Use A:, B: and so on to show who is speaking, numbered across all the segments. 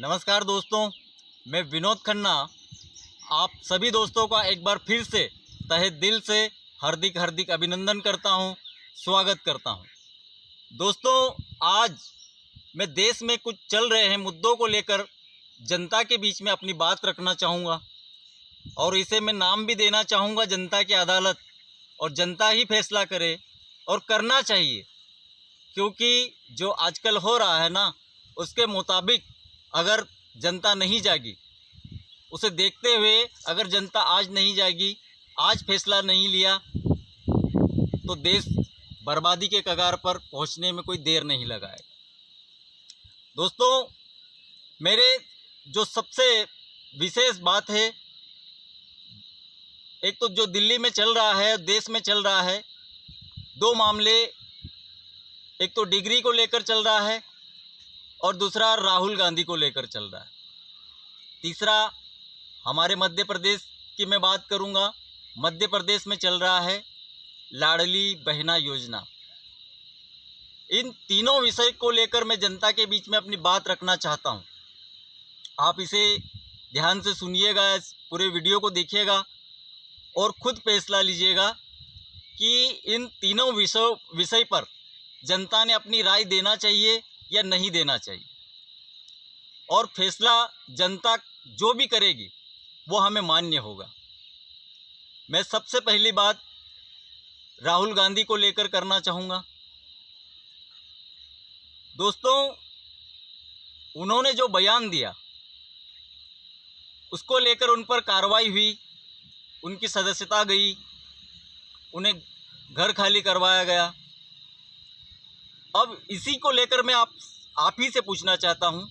A: नमस्कार दोस्तों, मैं विनोद खन्ना आप सभी दोस्तों का एक बार फिर से तहे दिल से हार्दिक हार्दिक अभिनंदन करता हूं, स्वागत करता हूं। दोस्तों, आज मैं देश में कुछ चल रहे हैं मुद्दों को लेकर जनता के बीच में अपनी बात रखना चाहूँगा और इसे मैं नाम भी देना चाहूँगा जनता की अदालत। और जनता ही फैसला करे और करना चाहिए, क्योंकि जो आजकल हो रहा है ना, उसके मुताबिक अगर जनता नहीं जागी, उसे देखते हुए अगर जनता आज नहीं जागी, आज फैसला नहीं लिया, तो देश बर्बादी के कगार पर पहुंचने में कोई देर नहीं लगाएगा। दोस्तों, मेरे जो सबसे विशेष बात है, एक तो जो दिल्ली में चल रहा है, देश में चल रहा है, दो मामले, एक तो डिग्री को लेकर चल रहा है और दूसरा राहुल गांधी को लेकर चल रहा है। तीसरा हमारे मध्य प्रदेश की मैं बात करूंगा। मध्य प्रदेश में चल रहा है लाडली बहना योजना। इन तीनों विषय को लेकर मैं जनता के बीच में अपनी बात रखना चाहता हूं। आप इसे ध्यान से सुनिएगा, इस पूरे वीडियो को देखिएगा और खुद फैसला लीजिएगा कि इन तीनों विषय पर जनता ने अपनी राय देना चाहिए या नहीं देना चाहिए। और फैसला जनता जो भी करेगी वो हमें मान्य होगा। मैं सबसे पहली बात राहुल गांधी को लेकर करना चाहूँगा। दोस्तों, उन्होंने जो बयान दिया उसको लेकर उन पर कार्रवाई हुई, उनकी सदस्यता गई, उन्हें घर खाली करवाया गया। अब इसी को लेकर मैं आप ही से पूछना चाहता हूं,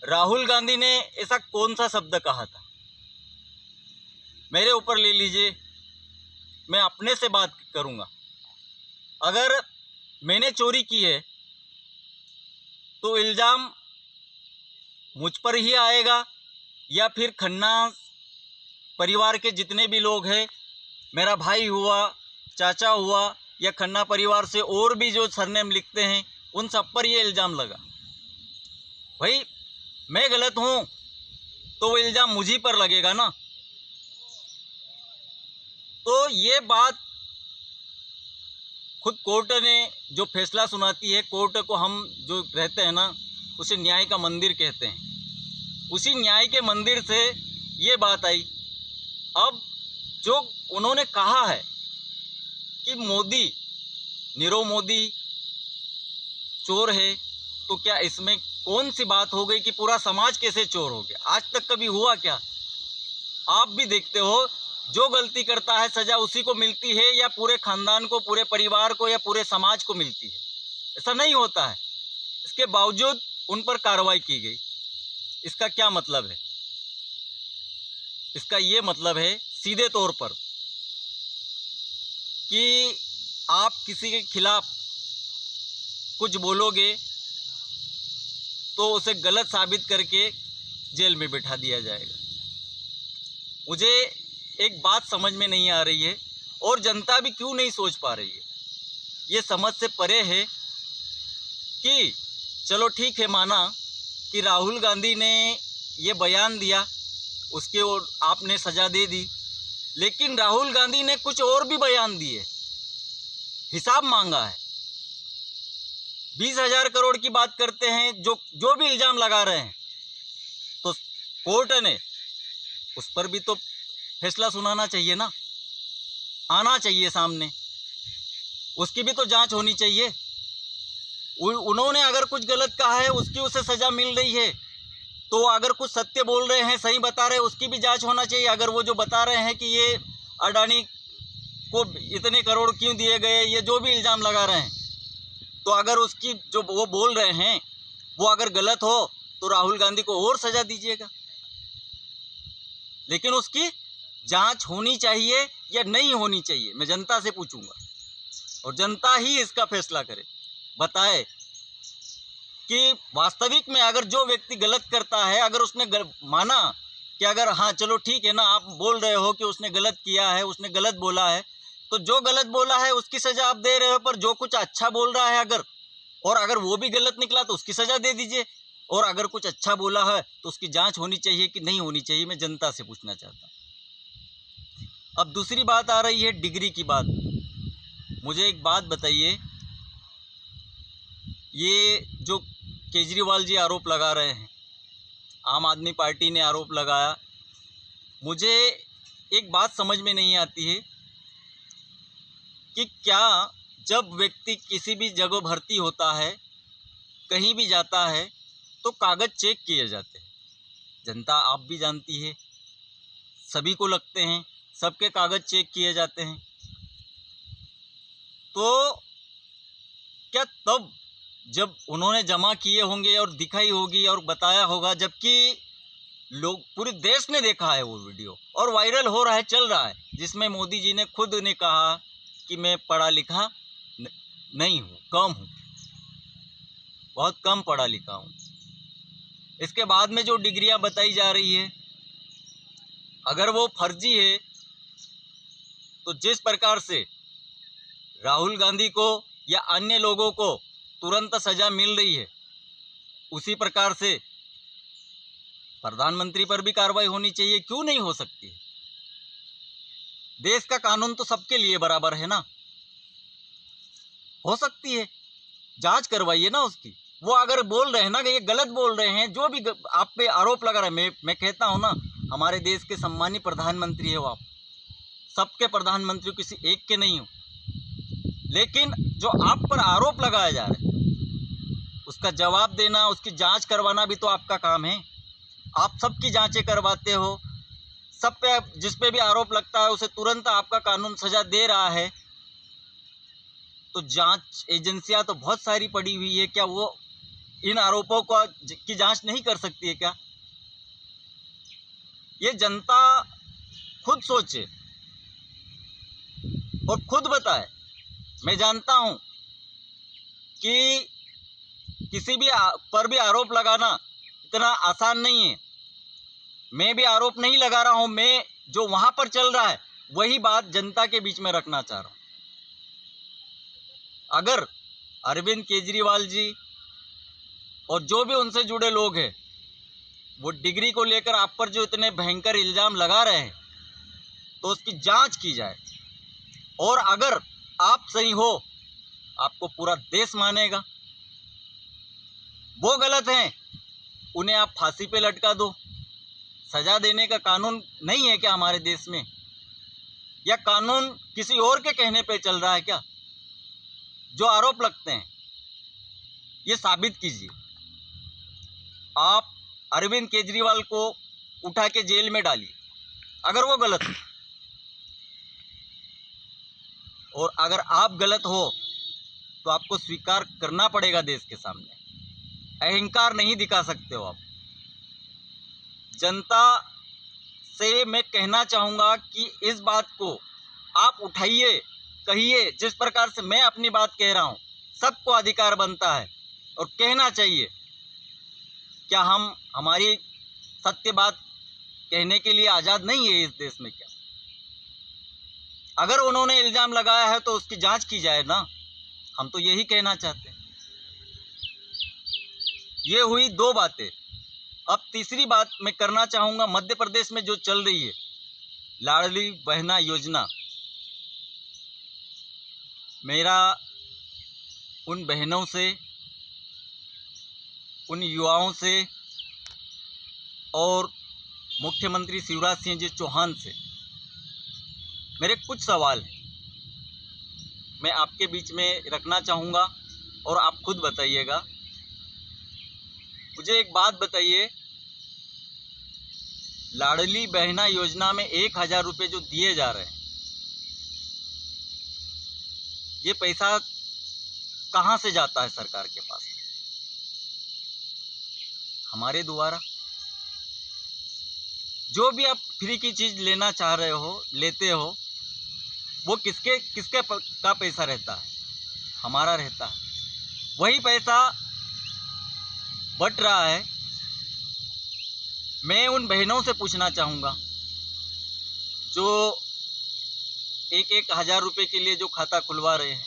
A: राहुल गांधी ने ऐसा कौन सा शब्द कहा था? मेरे ऊपर ले लीजिए, मैं अपने से बात करूंगा। अगर मैंने चोरी की है तो इल्ज़ाम मुझ पर ही आएगा या फिर खन्ना परिवार के जितने भी लोग हैं, मेरा भाई हुआ, चाचा हुआ या खन्ना परिवार से और भी जो सरनेम लिखते हैं, उन सब पर ये इल्ज़ाम लगा। भाई, मैं गलत हूँ तो वो इल्ज़ाम मुझी पर लगेगा ना। तो ये बात खुद कोर्ट ने जो फैसला सुनाती है, कोर्ट को हम जो रहते हैं ना, उसे न्याय का मंदिर कहते हैं। उसी न्याय के मंदिर से ये बात आई। अब जो उन्होंने कहा है कि मोदी, नीरव मोदी चोर है, तो क्या इसमें कौन सी बात हो गई कि पूरा समाज कैसे चोर हो गया? आज तक कभी हुआ क्या? आप भी देखते हो, जो गलती करता है सजा उसी को मिलती है या पूरे खानदान को, पूरे परिवार को या पूरे समाज को मिलती है? ऐसा नहीं होता है। इसके बावजूद उन पर कार्रवाई की गई। इसका क्या मतलब है? इसका ये मतलब है सीधे तौर पर कि आप किसी के खिलाफ कुछ बोलोगे तो उसे गलत साबित करके जेल में बिठा दिया जाएगा। मुझे एक बात समझ में नहीं आ रही है और जनता भी क्यों नहीं सोच पा रही है। ये समझ से परे है कि चलो ठीक है, माना कि राहुल गांधी ने ये बयान दिया, उसके और आपने सज़ा दे दी, लेकिन राहुल गांधी ने कुछ और भी बयान दिए, हिसाब मांगा है। 20,000 करोड़ की बात करते हैं, जो भी इल्ज़ाम लगा रहे हैं, तो कोर्ट ने उस पर भी तो फैसला सुनाना चाहिए ना, आना चाहिए सामने, उसकी भी तो जांच होनी चाहिए। उन्होंने अगर कुछ गलत कहा है, उसकी उसे सज़ा मिल रही है, तो अगर कुछ सत्य बोल रहे हैं, सही बता रहे हैं, उसकी भी जांच होना चाहिए। अगर वो जो बता रहे हैं कि ये अडानी को इतने करोड़ क्यों दिए गए, ये जो भी इल्ज़ाम लगा रहे हैं, तो अगर उसकी जो वो बोल रहे हैं वो अगर गलत हो तो राहुल गांधी को और सज़ा दीजिएगा, लेकिन उसकी जांच होनी चाहिए या नहीं होनी चाहिए, मैं जनता से पूछूंगा। और जनता ही इसका फैसला करे, बताए कि वास्तविक में अगर जो व्यक्ति गलत करता है, अगर उसने माना कि अगर हाँ चलो ठीक है ना, आप बोल रहे हो कि उसने गलत किया है, उसने गलत बोला है, तो जो गलत बोला है उसकी सज़ा आप दे रहे हो, पर जो कुछ अच्छा बोल रहा है अगर, और अगर वो भी गलत निकला तो उसकी सज़ा दे दीजिए। और अगर कुछ अच्छा बोला है तो उसकी जांच होनी चाहिए कि नहीं होनी चाहिए, मैं जनता से पूछना चाहता हूँ। अब दूसरी बात आ रही है डिग्री की बात। मुझे एक बात बताइए, ये जो केजरीवाल जी आरोप लगा रहे हैं, आम आदमी पार्टी ने आरोप लगाया, मुझे एक बात समझ में नहीं आती है कि क्या जब व्यक्ति किसी भी जगह भर्ती होता है, कहीं भी जाता है, तो कागज़ चेक किए जाते हैं। जनता आप भी जानती है, सभी को लगते हैं, सबके कागज़ चेक किए जाते हैं। तो क्या तब जब उन्होंने जमा किए होंगे और दिखाई होगी और बताया होगा, जबकि लोग पूरे देश ने देखा है वो वीडियो और वायरल हो रहा है, चल रहा है, जिसमें मोदी जी ने खुद ने कहा कि मैं पढ़ा लिखा नहीं हूँ, कम हूँ, बहुत कम पढ़ा लिखा हूँ। इसके बाद में जो डिग्रियां बताई जा रही है, अगर वो फर्जी है तो जिस प्रकार से राहुल गांधी को या अन्य लोगों को तुरंत सज़ा मिल रही है, उसी प्रकार से प्रधानमंत्री पर भी कार्रवाई होनी चाहिए। क्यों नहीं हो सकती है? देश का कानून तो सबके लिए बराबर है ना, हो सकती है, जांच करवाइए ना उसकी। वो अगर बोल रहे हैं ना कि ये गलत बोल रहे हैं, जो भी आप पे आरोप लगा रहे हैं, मैं कहता हूँ ना, हमारे देश के सम्मानीय प्रधानमंत्री हो आप, सबके प्रधानमंत्री, किसी एक के नहीं हो, लेकिन जो आप पर आरोप लगाया जा रहा है उसका जवाब देना, उसकी जांच करवाना भी तो आपका काम है। आप सबकी जांचें करवाते हो, सब पे जिस पे भी आरोप लगता है उसे तुरंत आपका कानून सजा दे रहा है। तो जांच एजेंसियां तो बहुत सारी पड़ी हुई है, क्या वो इन आरोपों को की जांच नहीं कर सकती है क्या? ये जनता खुद सोचे और खुद बताए। मैं जानता हूं कि किसी भी पर भी आरोप लगाना इतना आसान नहीं है। मैं भी आरोप नहीं लगा रहा हूं, मैं जो वहां पर चल रहा है वही बात जनता के बीच में रखना चाह रहा हूं। अगर अरविंद केजरीवाल जी और जो भी उनसे जुड़े लोग हैं, वो डिग्री को लेकर आप पर जो इतने भयंकर इल्ज़ाम लगा रहे हैं, तो उसकी जांच की जाए। और अगर आप सही हो, आपको पूरा देश मानेगा। वो गलत हैं, उन्हें आप फांसी पे लटका दो। सजा देने का कानून नहीं है क्या हमारे देश में? या कानून किसी और के कहने पे चल रहा है क्या? जो आरोप लगते हैं ये साबित कीजिए। आप अरविंद केजरीवाल को उठा के जेल में डालिए अगर वो गलत है, और अगर आप गलत हो तो आपको स्वीकार करना पड़ेगा देश के सामने। अहंकार नहीं दिखा सकते हो आप। जनता से मैं कहना चाहूँगा कि इस बात को आप उठाइए, कहिए, जिस प्रकार से मैं अपनी बात कह रहा हूँ। सबको अधिकार बनता है और कहना चाहिए। क्या हम हमारी सत्य बात कहने के लिए आज़ाद नहीं है इस देश में क्या? अगर उन्होंने इल्ज़ाम लगाया है तो उसकी जांच की जाए ना, हम तो यही कहना चाहते हैं। ये हुई दो बातें। अब तीसरी बात मैं करना चाहूँगा, मध्य प्रदेश में जो चल रही है लाडली बहना योजना। मेरा उन बहनों से, उन युवाओं से और मुख्यमंत्री शिवराज सिंह जी चौहान से मेरे कुछ सवाल हैं, मैं आपके बीच में रखना चाहूँगा और आप खुद बताइएगा। मुझे एक बात बताइए, लाडली बहना योजना में 1000 रुपये जो दिए जा रहे हैं, ये पैसा कहाँ से जाता है सरकार के पास? हमारे द्वारा। जो भी आप फ्री की चीज़ लेना चाह रहे हो, लेते हो, वो किसके का पैसा रहता है? हमारा रहता है। वही पैसा बट रहा है। मैं उन बहनों से पूछना चाहूँगा जो 1000 रुपये के लिए जो खाता खुलवा रहे हैं,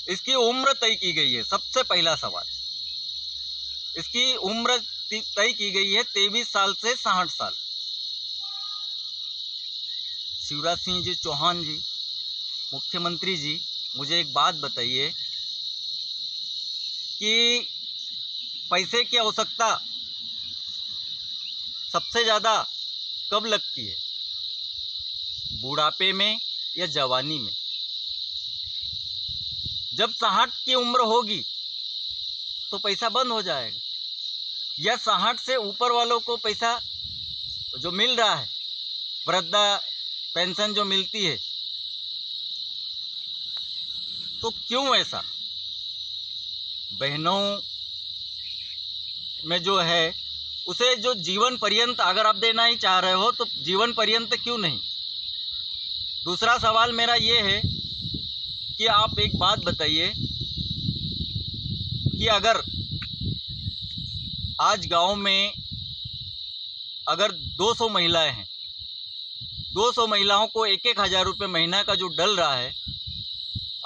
A: इसकी उम्र तय की गई है। सबसे पहला सवाल, इसकी उम्र तय की गई है 23 साल से 60 साल। शिवराज सिंह जी चौहान जी, मुख्यमंत्री जी, मुझे एक बात बताइए कि पैसे की आवश्यकता सबसे ज़्यादा कब लगती है, बुढ़ापे में या जवानी में? जब 60 की उम्र होगी तो पैसा बंद हो जाएगा, या 60 से ऊपर वालों को पैसा जो मिल रहा है, वृद्धा पेंशन जो मिलती है, तो क्यों ऐसा? बहनों में जो है उसे जो जीवन पर्यंत अगर आप देना ही चाह रहे हो तो जीवन पर्यंत क्यों नहीं? दूसरा सवाल मेरा ये है कि आप एक बात बताइए कि अगर आज गांव में अगर 200 महिलाएं हैं, 200 महिलाओं को 1,000 रुपये महीना का जो डल रहा है,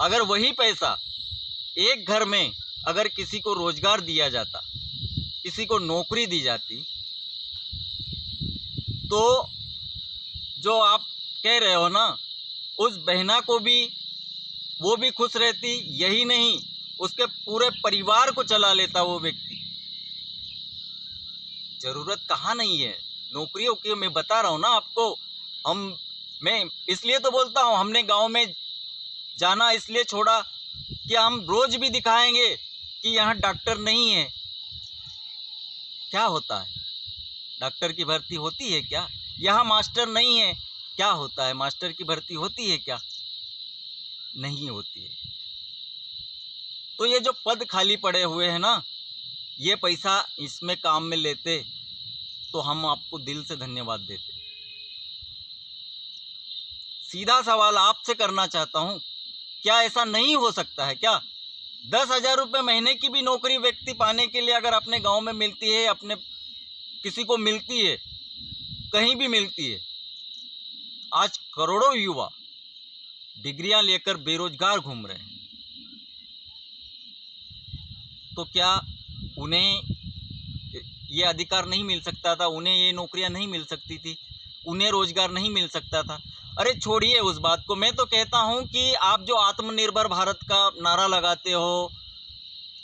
A: अगर वही पैसा एक घर में अगर किसी को रोजगार दिया जाता, किसी को नौकरी दी जाती, तो जो आप कह रहे हो ना, उस बहना को भी वो भी खुश रहती, यही नहीं उसके पूरे परिवार को चला लेता वो व्यक्ति। जरूरत कहाँ नहीं है नौकरियों की, मैं बता रहा हूँ ना आपको। मैं इसलिए तो बोलता हूँ, हमने गांव में जाना इसलिए छोड़ा कि हम रोज भी दिखाएंगे कि यहाँ डॉक्टर नहीं है। क्या होता है? डॉक्टर की भर्ती होती है क्या? यहाँ मास्टर नहीं है, क्या होता है? मास्टर की भर्ती होती है क्या? नहीं होती है। तो ये जो पद खाली पड़े हुए हैं ना, ये पैसा इसमें काम में लेते तो हम आपको दिल से धन्यवाद देते। सीधा सवाल आपसे करना चाहता हूँ, क्या ऐसा नहीं हो सकता है क्या? 10,000 रुपये महीने की भी नौकरी व्यक्ति पाने के लिए अगर अपने गांव में मिलती है, अपने किसी को मिलती है, कहीं भी मिलती है, आज करोड़ों युवा डिग्रियां लेकर बेरोजगार घूम रहे हैं, तो क्या उन्हें ये अधिकार नहीं मिल सकता था? उन्हें ये नौकरियां नहीं मिल सकती थी? उन्हें रोजगार नहीं मिल सकता था? अरे छोड़िए उस बात को। मैं तो कहता हूं कि आप जो आत्मनिर्भर भारत का नारा लगाते हो,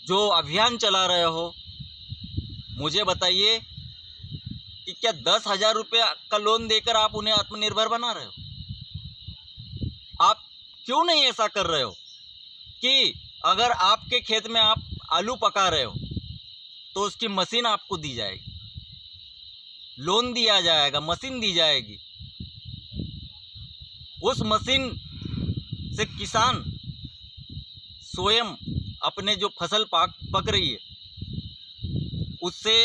A: जो अभियान चला रहे हो, मुझे बताइए कि क्या 10,000 रुपये का लोन देकर आप उन्हें आत्मनिर्भर बना रहे हो? आप क्यों नहीं ऐसा कर रहे हो कि अगर आपके खेत में आप आलू पका रहे हो तो उसकी मशीन आपको दी जाएगी, लोन दिया जाएगा, मशीन दी जाएगी। उस मशीन से किसान स्वयं अपने जो फसल पक रही है, उससे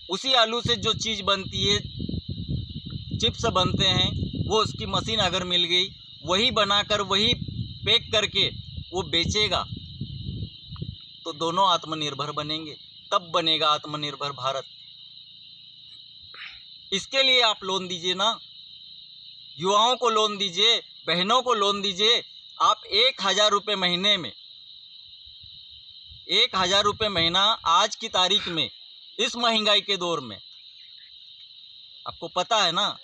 A: उसी आलू से जो चीज़ बनती है, चिप्स बनते हैं, वो उसकी मशीन अगर मिल गई, वही बनाकर वही पैक करके वो बेचेगा, तो दोनों आत्मनिर्भर बनेंगे। तब बनेगा आत्मनिर्भर भारत। इसके लिए आप लोन दीजिए ना, युवाओं को लोन दीजिए, बहनों को लोन दीजिए। आप 1,000 रुपये महीने में, 1,000 रुपये महीना आज की तारीख में, इस महंगाई के दौर में, आपको पता है ना,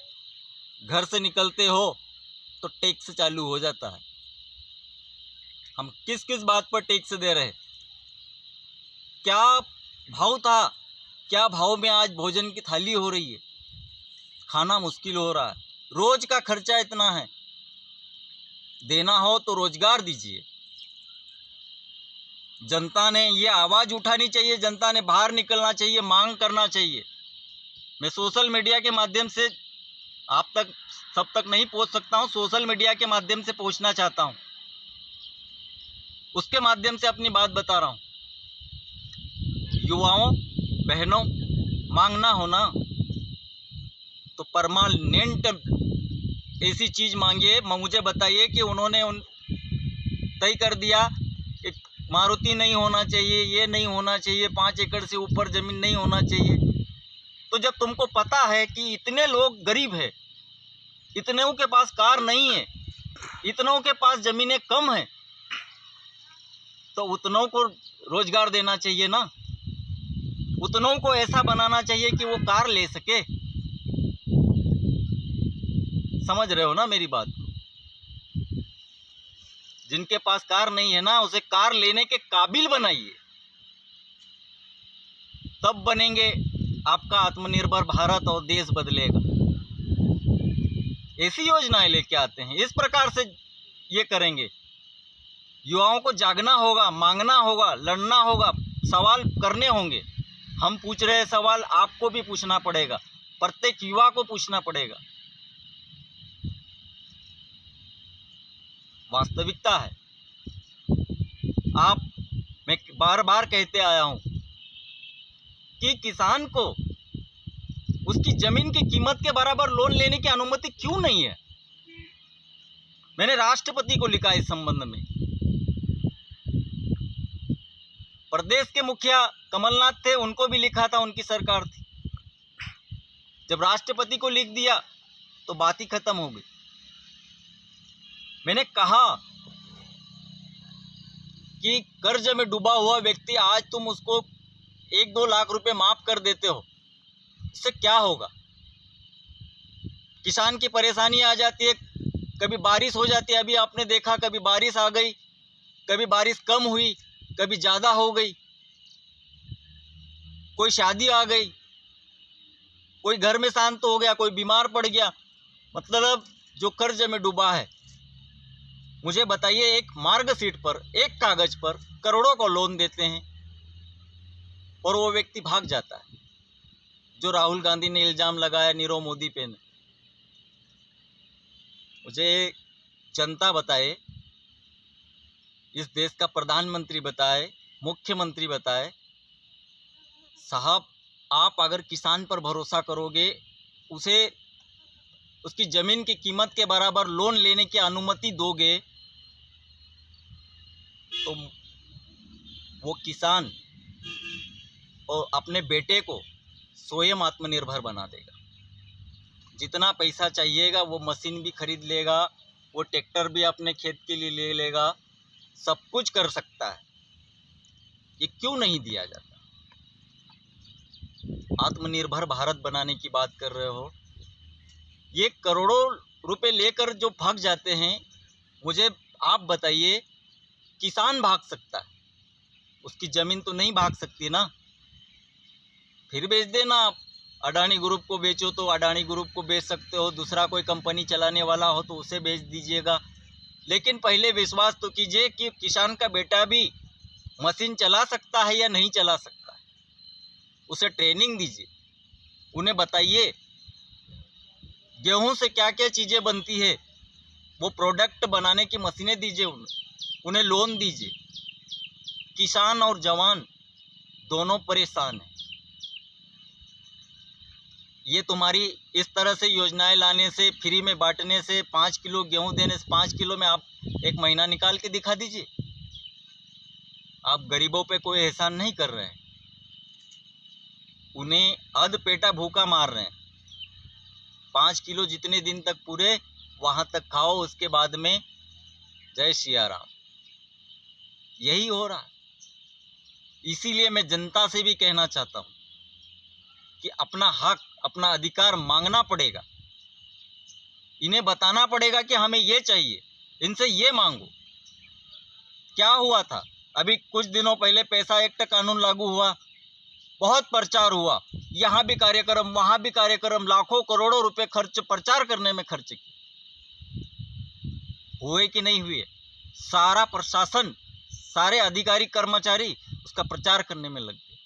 A: घर से निकलते हो तो टैक्स चालू हो जाता है। हम किस किस बात पर टैक्स दे रहे हैं? क्या भाव था, क्या भाव में आज भोजन की थाली हो रही है? खाना मुश्किल हो रहा है, रोज का खर्चा इतना है। देना हो तो रोजगार दीजिए। जनता ने ये आवाज़ उठानी चाहिए, जनता ने बाहर निकलना चाहिए, मांग करना चाहिए। मैं सोशल मीडिया के माध्यम से आप तक, सब तक नहीं पहुंच सकता हूं, सोशल मीडिया के माध्यम से पहुंचना चाहता हूं, उसके माध्यम से अपनी बात बता रहा हूं। युवाओं, बहनों, मांगना हो ना तो परमानेंट ऐसी चीज़ मांगिए। मुझे बताइए कि उन्होंने तय कर दिया कि मारुति नहीं होना चाहिए, ये नहीं होना चाहिए, 5 एकड़ से ऊपर ज़मीन नहीं होना चाहिए। तो जब तुमको पता है कि इतने लोग गरीब है, इतनों के पास कार नहीं है, इतनों के पास ज़मीनें कम हैं, तो उतनों को रोजगार देना चाहिए ना। उतनों को ऐसा बनाना चाहिए कि वो कार ले सके। समझ रहे हो ना मेरी बात को? जिनके पास कार नहीं है ना, उसे कार लेने के काबिल बनाइए, तब बनेंगे आपका आत्मनिर्भर भारत और देश बदलेगा। ऐसी योजनाएं लेके आते हैं, इस प्रकार से ये करेंगे। युवाओं को जागना होगा, मांगना होगा, लड़ना होगा, सवाल करने होंगे। हम पूछ रहे सवाल आपको भी पूछना पड़ेगा, प्रत्येक युवा को पूछना पड़ेगा। वास्तविकता है। मैं बार बार कहते आया हूं कि किसान को उसकी जमीन की कीमत के बराबर लोन लेने की अनुमति क्यों नहीं है। मैंने राष्ट्रपति को लिखा इस संबंध में। प्रदेश के मुखिया कमलनाथ थे, उनको भी लिखा था, उनकी सरकार थी। जब राष्ट्रपति को लिख दिया तो बात ही खत्म हो गई। मैंने कहा कि कर्ज में डूबा हुआ व्यक्ति आज तुम उसको 1-2 लाख रुपए माफ कर देते हो, इससे क्या होगा? किसान की परेशानी आ जाती है, कभी बारिश हो जाती है, अभी आपने देखा कभी बारिश आ गई, कभी बारिश कम हुई, कभी ज़्यादा हो गई, कोई शादी आ गई, कोई घर में शांत हो गया, कोई बीमार पड़ गया। मतलब जो कर्ज में डूबा है, मुझे बताइए, एक मार्कशीट पर, एक कागज पर करोड़ों को लोन देते हैं और वो व्यक्ति भाग जाता है। जो राहुल गांधी ने इल्जाम लगाया नीरव मोदी पे, मुझे जनता बताए, इस देश का प्रधानमंत्री बताए, मुख्यमंत्री बताए, साहब आप अगर किसान पर भरोसा करोगे, उसे उसकी ज़मीन की कीमत के बराबर लोन लेने की अनुमति दोगे, तो वो किसान और अपने बेटे को स्वयं आत्मनिर्भर बना देगा। जितना पैसा चाहिएगा वो मशीन भी खरीद लेगा, वो ट्रैक्टर भी अपने खेत के लिए ले लेगा, सब कुछ कर सकता है। ये क्यों नहीं दिया जाता? आत्मनिर्भर भारत बनाने की बात कर रहे हो, ये करोड़ों रुपए लेकर जो भाग जाते हैं, मुझे आप बताइए, किसान भाग सकता है, उसकी ज़मीन तो नहीं भाग सकती ना। फिर बेच देना आप, अडानी ग्रुप को बेचो तो अडानी ग्रुप को बेच सकते हो, दूसरा कोई कंपनी चलाने वाला हो तो उसे बेच दीजिएगा। लेकिन पहले विश्वास तो कीजिए कि किसान का बेटा भी मशीन चला सकता है या नहीं चला सकता है। उसे ट्रेनिंग दीजिए, उन्हें बताइए गेहूं से क्या क्या चीज़ें बनती है, वो प्रोडक्ट बनाने की मशीनें दीजिए, उन्हें लोन दीजिए। किसान और जवान दोनों परेशान हैं। ये तुम्हारी इस तरह से योजनाएं लाने से, फ्री में बांटने से, 5 किलो गेहूं देने से, 5 किलो में आप एक महीना निकाल के दिखा दीजिए। आप गरीबों पे कोई एहसान नहीं कर रहे हैं, उन्हें अधपेटा भूखा मार रहे हैं। 5 किलो जितने दिन तक पूरे वहाँ तक खाओ, उसके बाद में जय सिया राम। यही हो रहा है। इसीलिए मैं जनता से भी कहना चाहता हूँ कि अपना हक, अपना अधिकार मांगना पड़ेगा। इन्हें बताना पड़ेगा कि हमें ये चाहिए, इनसे ये मांगो। क्या हुआ था अभी कुछ दिनों पहले, पैसा एक्ट कानून लागू हुआ, बहुत प्रचार हुआ, यहाँ भी कार्यक्रम, वहाँ भी कार्यक्रम, लाखों करोड़ों रुपए खर्च प्रचार करने में खर्च किए। हुए कि नहीं हुए? सारा प्रशासन, सारे अधिकारी कर्मचारी उसका प्रचार करने में लग गए।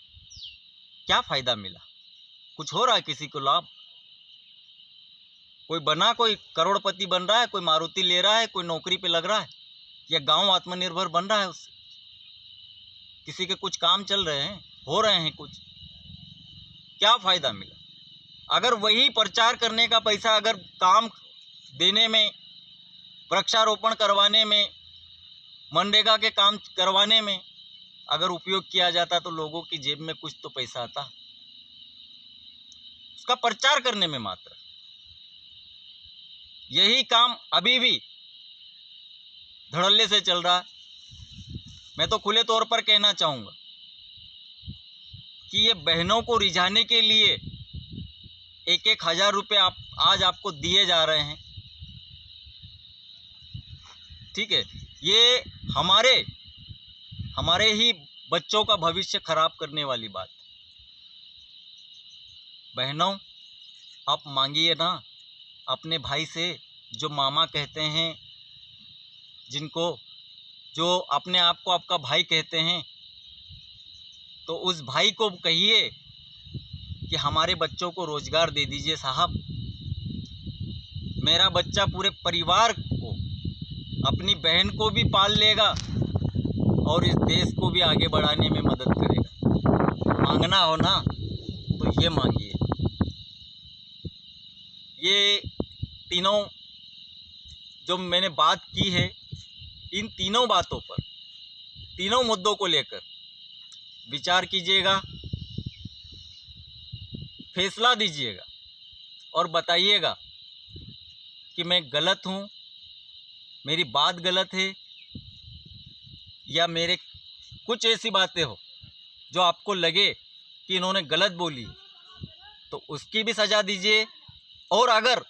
A: क्या फायदा मिला? कुछ हो रहा है किसी को लाभ? कोई बना, कोई करोड़पति बन रहा है, कोई मारुति ले रहा है, कोई नौकरी पे लग रहा है, या गांव आत्मनिर्भर बन रहा है उससे? किसी के कुछ काम चल रहे हैं, हो रहे हैं कुछ? क्या फायदा मिला? अगर वही प्रचार करने का पैसा अगर काम देने में, वृक्षारोपण करवाने में, मनरेगा के काम करवाने में अगर उपयोग किया जाता तो लोगों की जेब में कुछ तो पैसा आता। उसका प्रचार करने में मात्र। यही काम अभी भी धड़ल्ले से चल रहा है। मैं तो खुले तौर पर कहना चाहूँगा, कि ये बहनों को रिझाने के लिए 1-1 हज़ार रुपये आज आपको दिए जा रहे हैं। ठीक है, ये हमारे ही बच्चों का भविष्य खराब करने वाली बात। बहनों, आप मांगिए ना अपने भाई से, जो मामा कहते हैं, जो अपने आप को आपका भाई कहते हैं, तो उस भाई को कहिए कि हमारे बच्चों को रोज़गार दे दीजिए साहब। मेरा बच्चा पूरे परिवार को, अपनी बहन को भी पाल लेगा और इस देश को भी आगे बढ़ाने में मदद करेगा। मांगना हो ना तो ये मांगिए। ये तीनों जो मैंने बात की है, इन तीनों बातों पर, तीनों मुद्दों को लेकर विचार कीजिएगा, फैसला दीजिएगा और बताइएगा कि मैं गलत हूँ, मेरी बात गलत है, या मेरे कुछ ऐसी बातें हो जो आपको लगे कि इन्होंने गलत बोली, तो उसकी भी सज़ा दीजिए। और अगर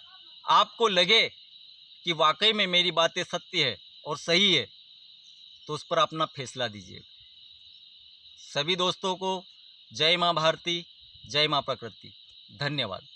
A: आपको लगे कि वाकई में मेरी बातें सत्य है और सही है, तो उस पर अपना फैसला दीजिए। सभी दोस्तों को जय माँ भारती, जय माँ प्रकृति। धन्यवाद।